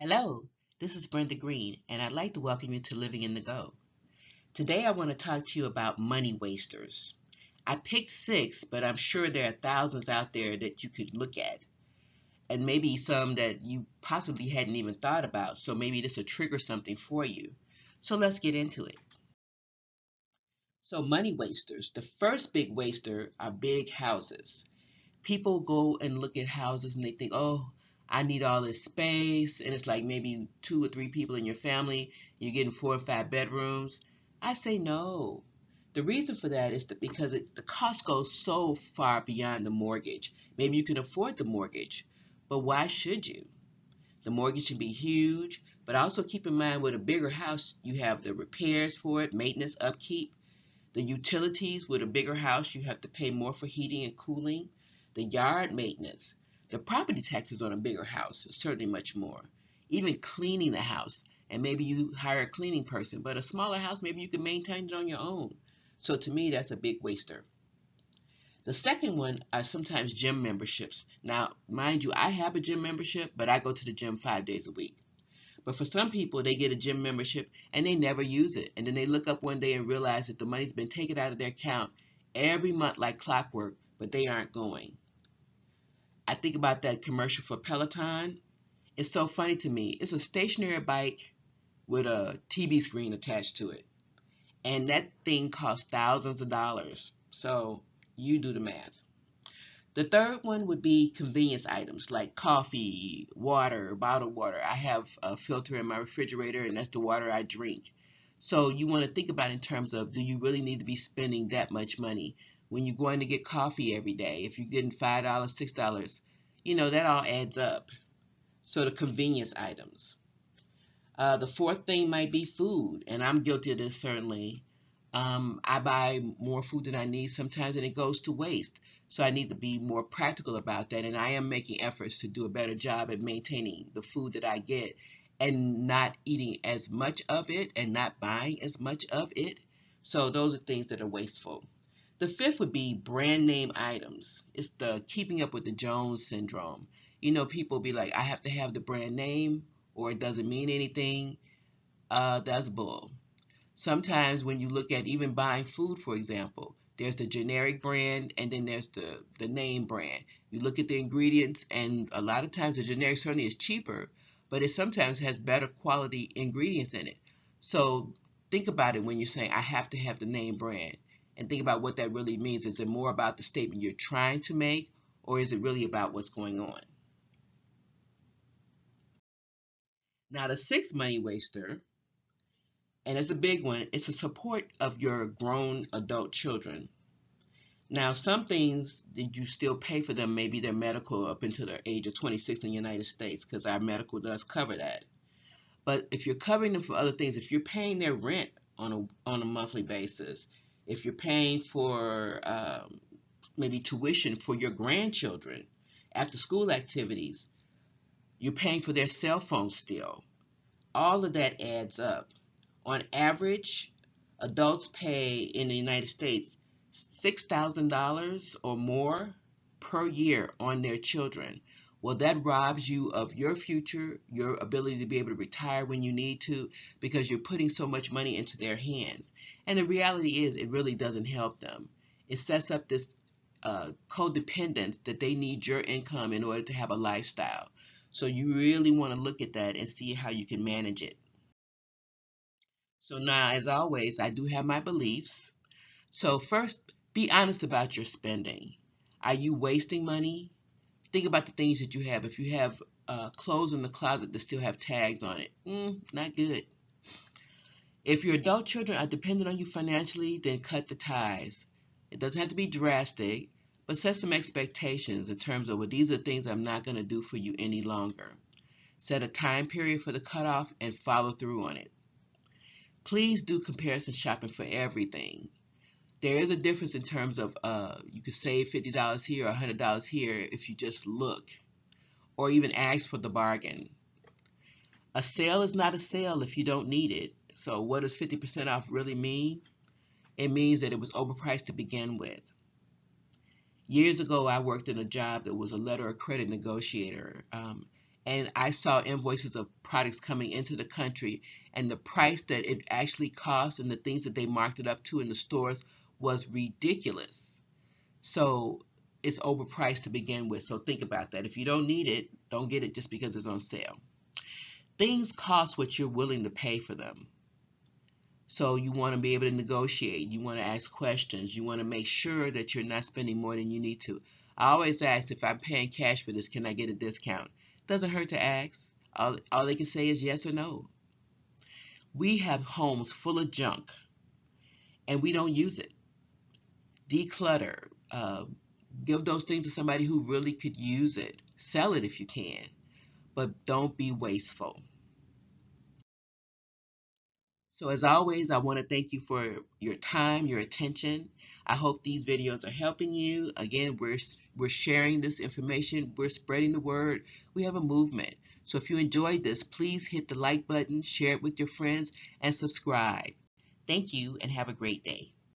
Hello, this is Brenda Green, and I'd like to welcome you to Living in the Go. Today I want to talk to you about money wasters. I picked six, but I'm sure there are thousands out there that you could look at, and maybe some that you possibly hadn't even thought about, so maybe this will trigger something for you. So let's get into it. So, money wasters. The first big waster are big houses. People go and look at houses and they think, oh, I need all this space. And it's like maybe two or three people in your family, you're getting four or five bedrooms. I say no. The reason for that is that because the cost goes so far beyond the mortgage. Maybe you can afford the mortgage, but why should you? The mortgage should be huge, but also keep in mind with a bigger house, you have the repairs for it, maintenance, upkeep. The utilities with a bigger house, you have to pay more for heating and cooling. The yard maintenance, the property taxes on a bigger house is certainly much more. Even cleaning the house, and maybe you hire a cleaning person, but a smaller house, maybe you can maintain it on your own. So to me, that's a big waster. The second one are sometimes gym memberships. Now, mind you, I have a gym membership, but I go to the gym 5 days a week. But for some people, they get a gym membership and they never use it. And then they look up one day and realize that the money's been taken out of their account every month like clockwork, but they aren't going. I think about that commercial for Peloton. It's so funny to me. It's a stationary bike with a TV screen attached to it. And that thing costs thousands of dollars. So you do the math. The third one would be convenience items like coffee, water, bottled water. I have a filter in my refrigerator, and that's the water I drink. So you want to think about in terms of, do you really need to be spending that much money when you're going to get coffee every day? If you're getting $5, $6, that all adds up. So the convenience items. The fourth thing might be food, and I'm guilty of this certainly. I buy more food than I need sometimes, and it goes to waste. So I need to be more practical about that, and I am making efforts to do a better job at maintaining the food that I get and not eating as much of it and not buying as much of it. So those are things that are wasteful. The fifth would be brand name items. It's the keeping up with the Jones syndrome. People be like, I have to have the brand name or it doesn't mean anything. That's bull. Sometimes when you look at even buying food, for example, there's the generic brand and then there's the name brand. You look at the ingredients, and a lot of times the generic certainly is cheaper, but it sometimes has better quality ingredients in it. So think about it when you're saying, I have to have the name brand, and think about what that really means. Is it more about the statement you're trying to make, or is it really about what's going on? Now, the sixth money waster, and it's a big one, it's the support of your grown adult children. Now, some things that you still pay for them, maybe their medical up until the age of 26 in the United States, because our medical does cover that. But if you're covering them for other things, if you're paying their rent on a monthly basis, if you're paying for maybe tuition for your grandchildren, after school activities, you're paying for their cell phones still. All of that adds up. On average, adults pay in the United States $6,000 or more per year on their children. Well, that robs you of your future, your ability to be able to retire when you need to, because you're putting so much money into their hands. And the reality is, it really doesn't help them. It sets up this codependence that they need your income in order to have a lifestyle. So you really want to look at that and see how you can manage it. So now, as always, I do have my beliefs. So first, be honest about your spending. Are you wasting money? Think about the things that you have. If you have clothes in the closet that still have tags on it, not good. If your adult children are dependent on you financially, then cut the ties. It doesn't have to be drastic, but set some expectations in terms of, well, these are things I'm not going to do for you any longer. Set a time period for the cutoff and follow through on it. Please do comparison shopping for everything. There is a difference in terms of you could save $50 here or $100 here if you just look or even ask for the bargain. A sale is not a sale if you don't need it. So what does 50% off really mean? It means that it was overpriced to begin with. Years ago, I worked in a job that was a letter of credit negotiator. and I saw invoices of products coming into the country, and the price that it actually cost and the things that they marked it up to in the stores was ridiculous. So it's overpriced to begin with. So think about that. If you don't need it, don't get it just because it's on sale. Things cost what you're willing to pay for them. So you want to be able to negotiate. You want to ask questions. You want to make sure that you're not spending more than you need to. I always ask, if I'm paying cash for this, can I get a discount? Doesn't hurt to ask. All they can say is yes or no. We have homes full of junk and we don't use it. Declutter. Give those things to somebody who really could use it. Sell it if you can, but don't be wasteful. So as always, I want to thank you for your time, your attention. I hope these videos are helping you. Again, we're sharing this information. We're spreading the word. We have a movement. So if you enjoyed this, please hit the like button, share it with your friends, and subscribe. Thank you and have a great day.